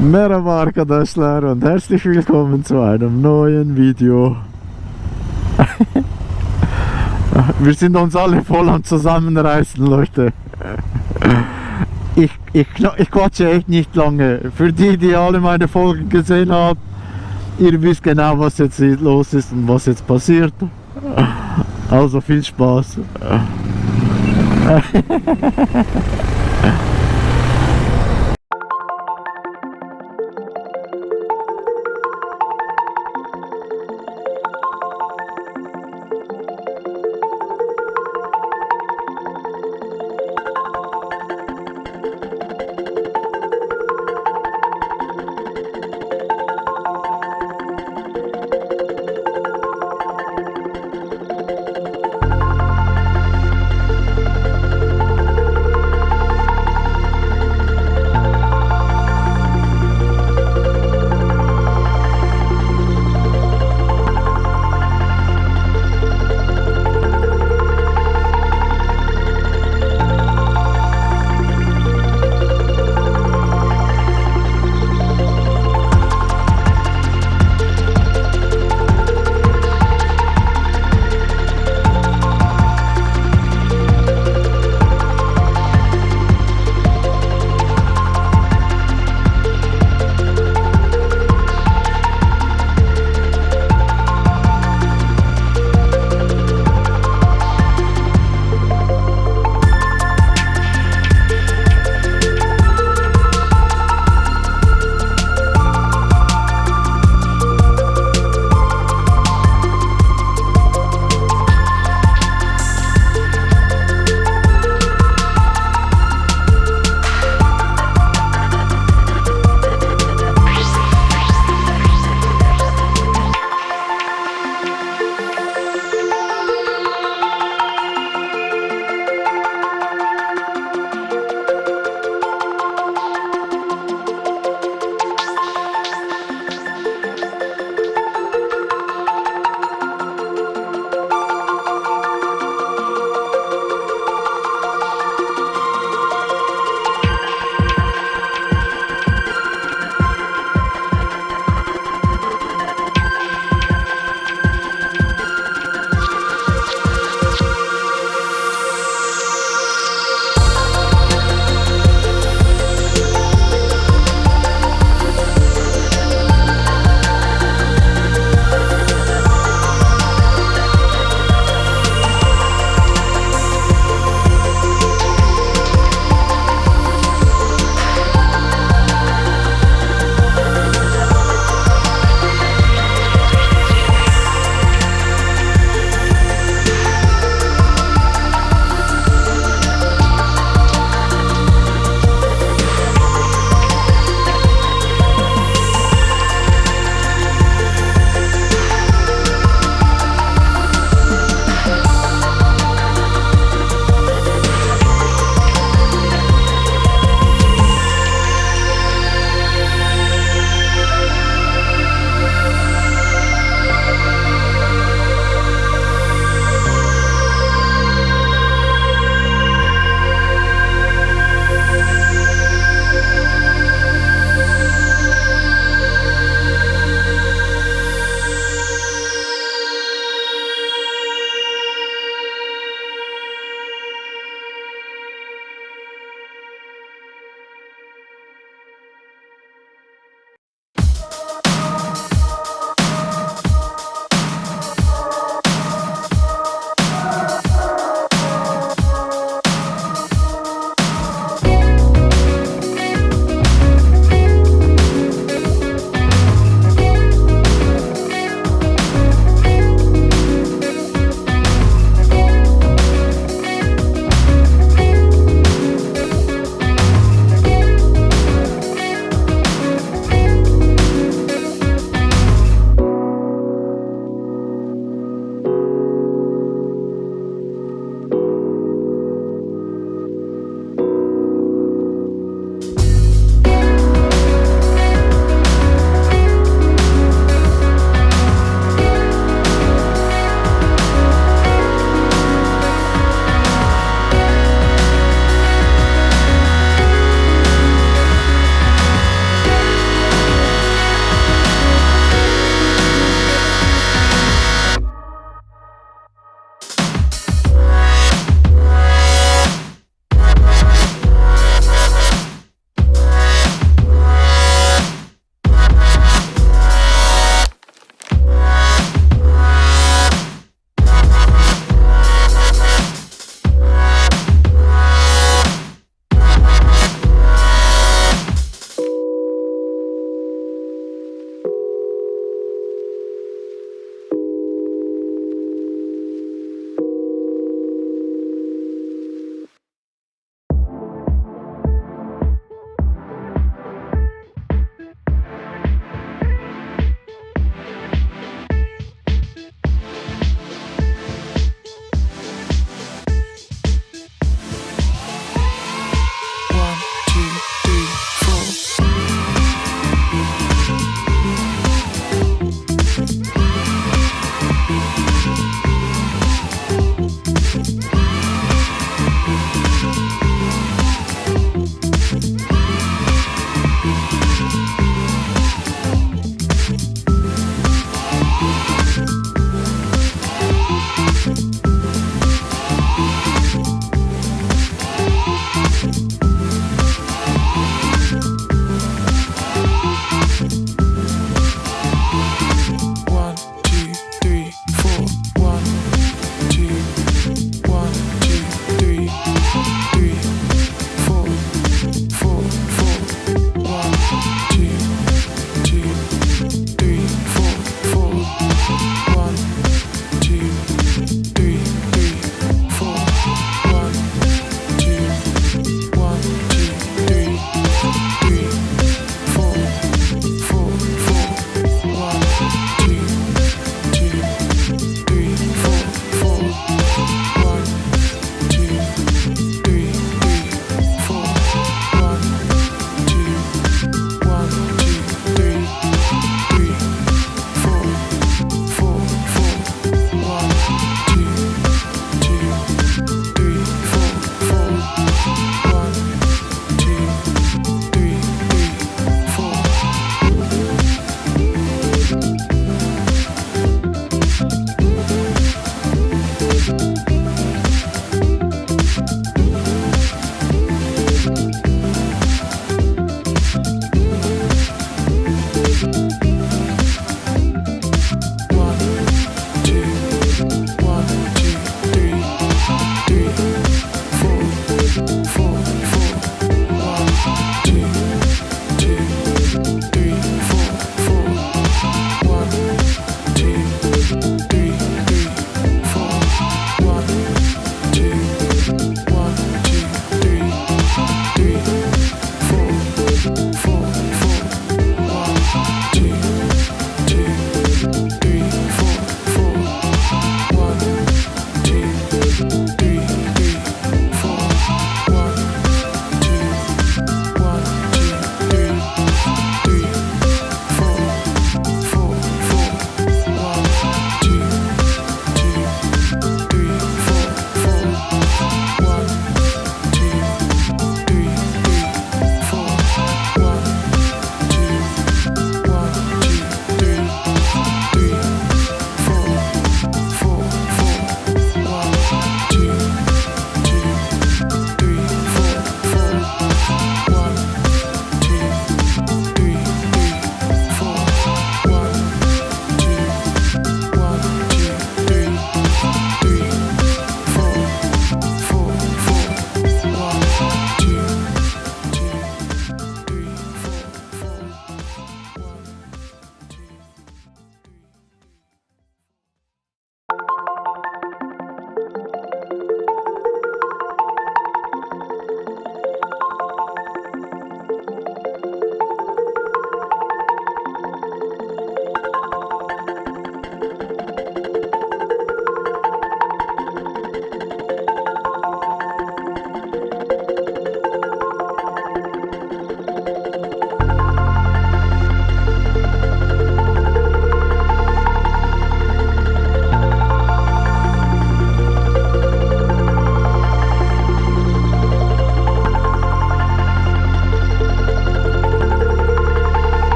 Merhaba arkadaşlar und herzlich willkommen zu einem neuen Video. Wir sind uns alle voll am Zusammenreißen, Leute. Ich quatsche echt nicht lange. Für die, die alle meine Folgen gesehen haben, ihr wisst genau, was jetzt los ist und was jetzt passiert. Also viel Spaß.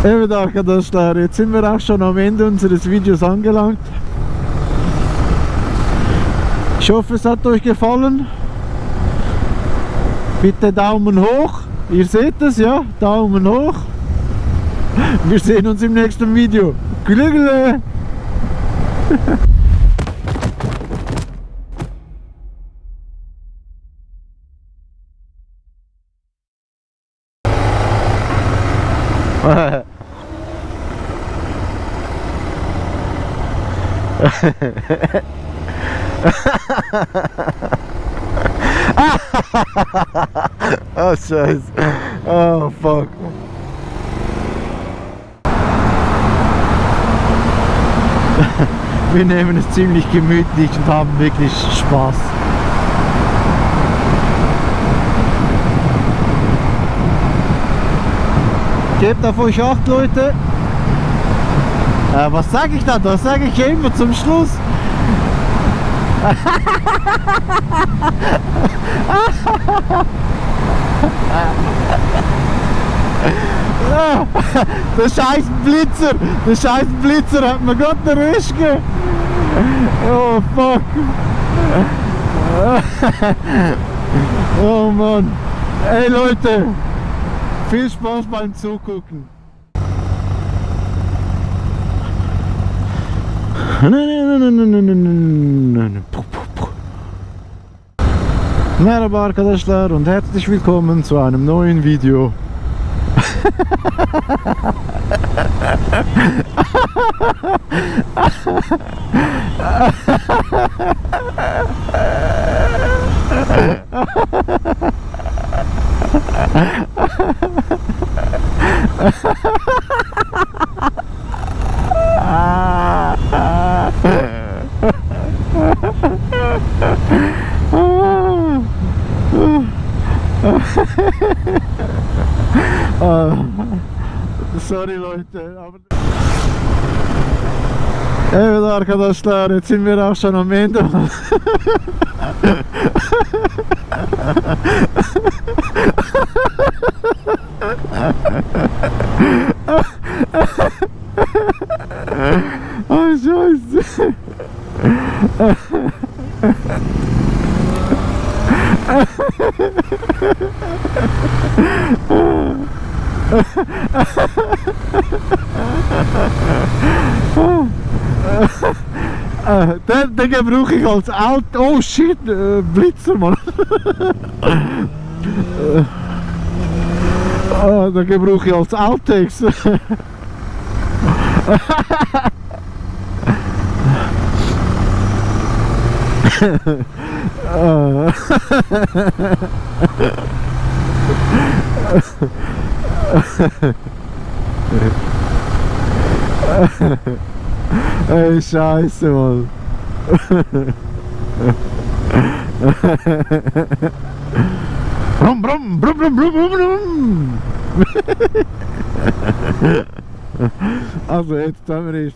Evet arkadaşlar, jetzt sind wir auch schon am Ende unseres Videos angelangt. Ich hoffe, es hat euch gefallen. Bitte Daumen hoch. Ihr seht es, ja? Daumen hoch. Wir sehen uns im nächsten Video. Güle güle. Oh Scheiße. Oh fuck. Wir nehmen es ziemlich gemütlich und haben wirklich Spaß. Gebt auf euch Acht, Leute. Was sage ich da? Das sage ich ja immer zum Schluss. Der scheiß Blitzer hat mir gerade den Rüsch gegeben. Oh fuck. Oh Mann. Ey Leute, viel Spaß beim Zugucken. Merhaba arkadaşlar und herzlich willkommen zu einem neuen Video. Sorry Leute. Evet arkadaşlar, jetzt sind wir auch schon am Ende. Oh Scheiße. Den gebrauche ich als Auto. Oh shit, Blitzer, Mann. Den gebrauche ich als Outtakes. Ey, Scheiße, Mann. Brum, brum, brum, brum, brum, brum. Also, jetzt haben wir es.